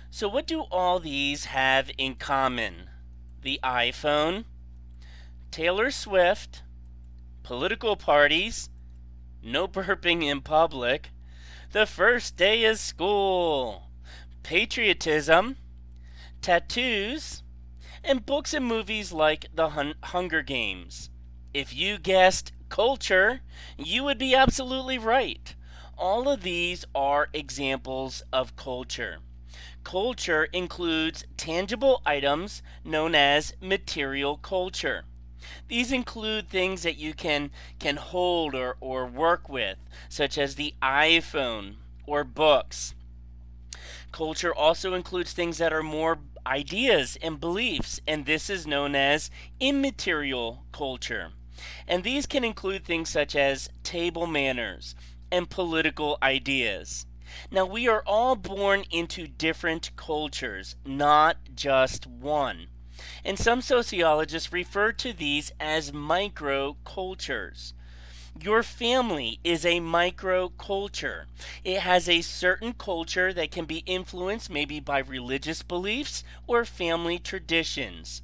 So what do all these have in common? The iPhone, Taylor Swift, political parties, no burping in public, the first day of school, patriotism, tattoos, and books and movies like The Hunger Games. If you guessed culture, you would be absolutely right. All of these are examples of culture. Culture includes tangible items known as material culture. These include things that you can hold or work with, such as the iPhone or books. Culture also includes things that are more ideas and beliefs, and this is known as immaterial culture. And these can include things such as table manners and political ideas. Now, we are all born into different cultures, not just one. And some sociologists refer to these as microcultures. Your family is a microculture. It has a certain culture that can be influenced maybe by religious beliefs or family traditions.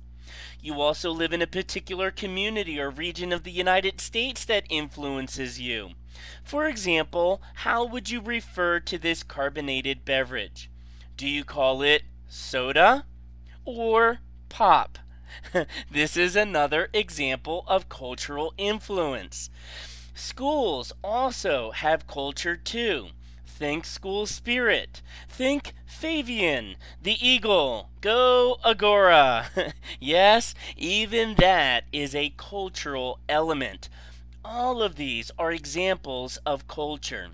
You also live in a particular community or region of the United States that influences you. For example, how would you refer to this carbonated beverage? Do you call it soda or pop? This is another example of cultural influence. Schools also have culture too. Think school spirit. Think Fabian, the eagle. Go Agora. Yes, even that is a cultural element. All of these are examples of culture.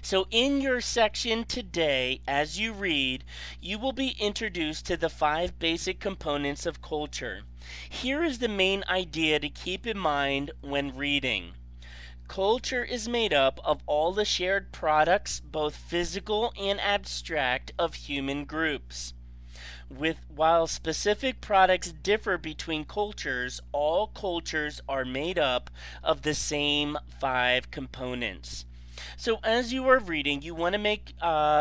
So, in your section today, as you read, you will be introduced to the five basic components of culture. Here is the main idea to keep in mind when reading. Culture is made up of all the shared products, both physical and abstract, of human groups. While specific products differ between cultures, all cultures are made up of the same five components. So, as you are reading, you want to make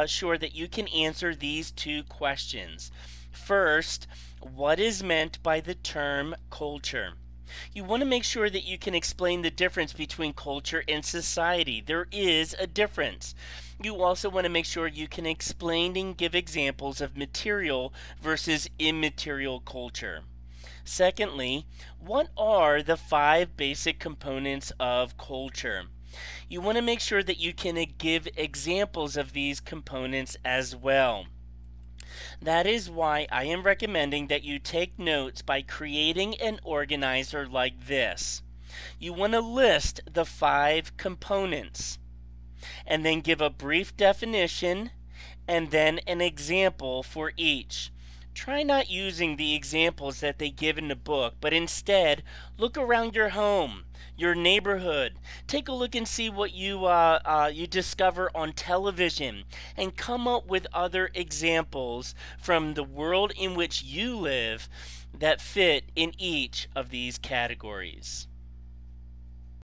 sure that you can answer these two questions. First, what is meant by the term culture? You want to make sure that you can explain the difference between culture and society. There is a difference. You also want to make sure you can explain and give examples of material versus immaterial culture. Secondly, what are the five basic components of culture? You want to make sure that you can give examples of these components as well. That is why I am recommending that you take notes by creating an organizer like this. You want to list the five components and then give a brief definition and then an example for each. Try not using the examples that they give in the book, but instead look around your home, your neighborhood. Take a look and see what you discover on television, and come up with other examples from the world in which you live that fit in each of these categories.